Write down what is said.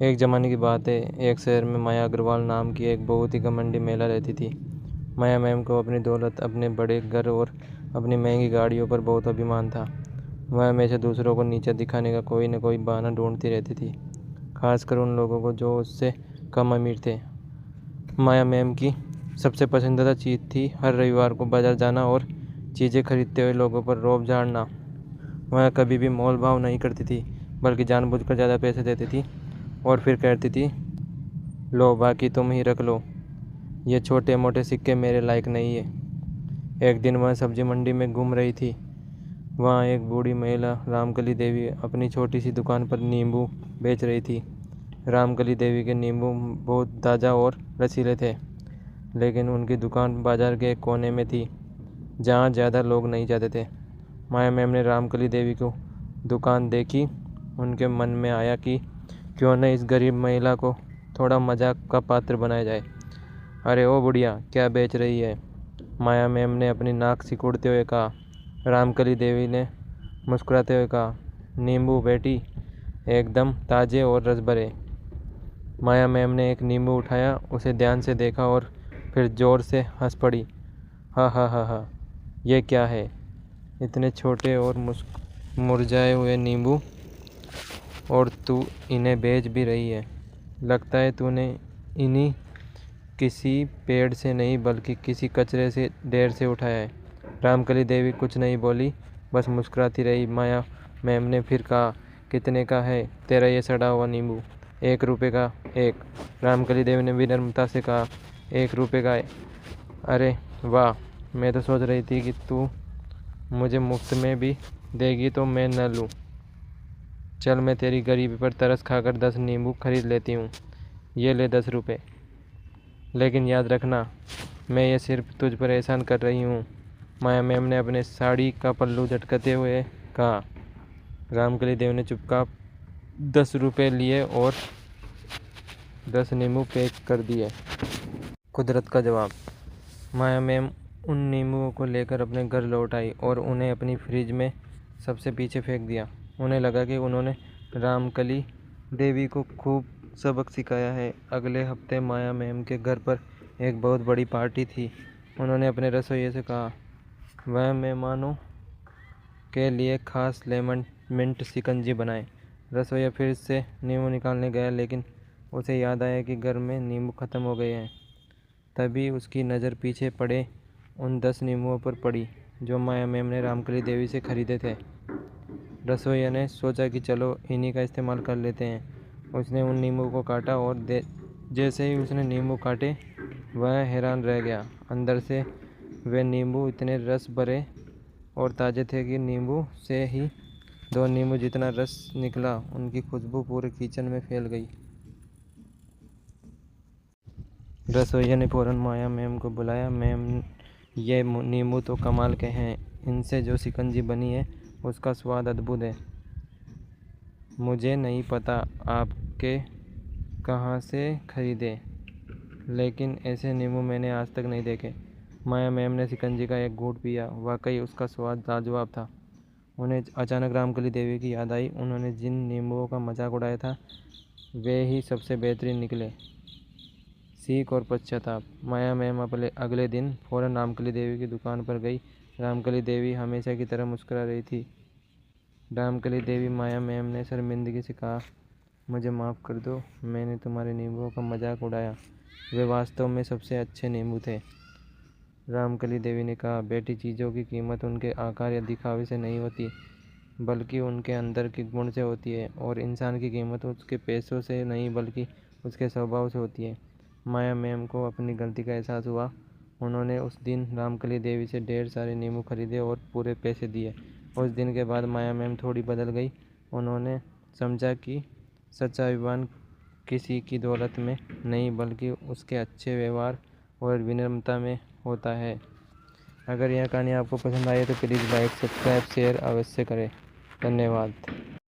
एक ज़माने की बात है। एक शहर में माया अग्रवाल नाम की एक बहुत ही घमंडी महिला रहती थी। माया मैम को अपनी दौलत, अपने बड़े घर और अपनी महंगी गाड़ियों पर बहुत अभिमान था। वह हमेशा दूसरों को नीचा दिखाने का कोई न कोई बहाना ढूंढती रहती थी, खासकर उन लोगों को जो उससे कम अमीर थे। माया मैम की सबसे पसंदीदा चीज़ थी हर रविवार को बाजार जाना और चीज़ें खरीदते हुए लोगों पर रौब झाड़ना। वह कभी भी मोल भाव नहीं करती थी, बल्कि जानबूझकर ज़्यादा पैसे देती थी और फिर कहती थी, लो बाकी तुम ही रख लो, ये छोटे मोटे सिक्के मेरे लायक नहीं है। एक दिन वह सब्जी मंडी में घूम रही थी। वहाँ एक बूढ़ी महिला रामकली देवी अपनी छोटी सी दुकान पर नींबू बेच रही थी। रामकली देवी के नींबू बहुत ताज़ा और रसीले थे, लेकिन उनकी दुकान बाजार के एक कोने में थी, जहाँ ज़्यादा लोग नहीं जाते थे। माया मैम ने रामकली देवी को दुकान देखी। उनके मन में आया कि क्यों न इस गरीब महिला को थोड़ा मजाक का पात्र बनाया जाए। अरे ओ बुढ़िया, क्या बेच रही है? माया मैम ने अपनी नाक सिकुड़ते हुए कहा। रामकली देवी ने मुस्कुराते हुए कहा, नींबू बेटी, एकदम ताज़े और रस भरे। माया मैम ने एक नींबू उठाया, उसे ध्यान से देखा और फिर ज़ोर से हंस पड़ी। हा हा हा हा, ये क्या है? इतने छोटे और मुरझाए हुए नींबू, और तू इन्हें बेच भी रही है। लगता है तूने इन्हीं किसी पेड़ से नहीं बल्कि किसी कचरे से ढेर से उठाया है। रामकली देवी कुछ नहीं बोली, बस मुस्कुराती रही। माया मैम ने फिर कहा, कितने का है तेरा ये सड़ा हुआ नींबू? 1 रुपये का एक। रामकली देवी ने विनम्रता से कहा, 1 रुपये का है? अरे वाह, मैं तो सोच रही थी कि तू मुझे मुफ्त में भी देगी तो मैं न लूँ। चल, मैं तेरी गरीबी पर तरस खाकर 10 नींबू खरीद लेती हूँ। ये ले 10 रुपये। लेकिन याद रखना, मैं ये सिर्फ तुझ पर एहसान कर रही हूँ। माया मैम ने अपने साड़ी का पल्लू झटकते हुए कहा। रामकली देव ने चुपचाप 10 रुपये लिए और 10 नींबू पैक कर दिए। कुदरत का जवाब। माया मैम उन नींबुओं को लेकर अपने घर लौट आई और उन्हें अपनी फ्रिज में सबसे पीछे फेंक दिया। उन्हें लगा कि उन्होंने रामकली देवी को खूब सबक सिखाया है। अगले हफ्ते माया मैम के घर पर एक बहुत बड़ी पार्टी थी। उन्होंने अपने रसोइये से कहा, वह मेहमानों के लिए खास लेमन मिंट शिकंजी बनाए। रसोइया फिर से नींबू निकालने गया, लेकिन उसे याद आया कि घर में नींबू ख़त्म हो गए हैं। तभी उसकी नज़र पीछे पड़े उन 10 नींबुओं पर पड़ी जो माया मैम ने रामकली देवी से खरीदे थे। रसोइया ने सोचा कि चलो इन्हीं का इस्तेमाल कर लेते हैं। उसने उन नींबू को काटा और जैसे ही उसने नींबू काटे, वह हैरान रह गया। अंदर से वे नींबू इतने रस भरे और ताज़े थे कि नींबू से ही 2 नींबू जितना रस निकला। उनकी खुशबू पूरे किचन में फैल गई। रसोइया ने फ़ौरन माया मैम को बुलाया। मैम, ये नींबू तो कमाल के हैं। इनसे जो शिकंजी बनी है उसका स्वाद अद्भुत है। मुझे नहीं पता आपके कहाँ से खरीदे, लेकिन ऐसे नींबू मैंने आज तक नहीं देखे। माया मैम ने शिकंजी का एक घूंट पिया। वाकई उसका स्वाद लाजवाब था। उन्हें अचानक रामकली देवी की याद आई। उन्होंने जिन नींबुओं का मजाक उड़ाया था, वे ही सबसे बेहतरीन निकले। सीख और पश्चाताप। माया मैम अगले दिन फ़ौरन रामकली देवी की दुकान पर गई। रामकली देवी हमेशा की तरह मुस्कुरा रही थी। रामकली देवी, माया मैम ने शर्मिंदगी से कहा, मुझे माफ़ कर दो, मैंने तुम्हारे नींबुओं का मजाक उड़ाया। वे वास्तव में सबसे अच्छे नींबू थे। रामकली देवी ने कहा, बेटी, चीज़ों की कीमत उनके आकार या दिखावे से नहीं होती, बल्कि उनके अंदर के गुण से होती है। और इंसान की कीमत उसके पैसों से नहीं बल्कि उसके स्वभाव से होती है। माया मैम को अपनी गलती का एहसास हुआ। उन्होंने उस दिन रामकली देवी से ढेर सारे नींबू खरीदे और पूरे पैसे दिए। उस दिन के बाद माया मैम थोड़ी बदल गई। उन्होंने समझा कि सच्चा अभिमान किसी की दौलत में नहीं बल्कि उसके अच्छे व्यवहार और विनम्रता में होता है। अगर यह कहानी आपको पसंद आई तो प्लीज़ लाइक, सब्सक्राइब, शेयर अवश्य करें। धन्यवाद।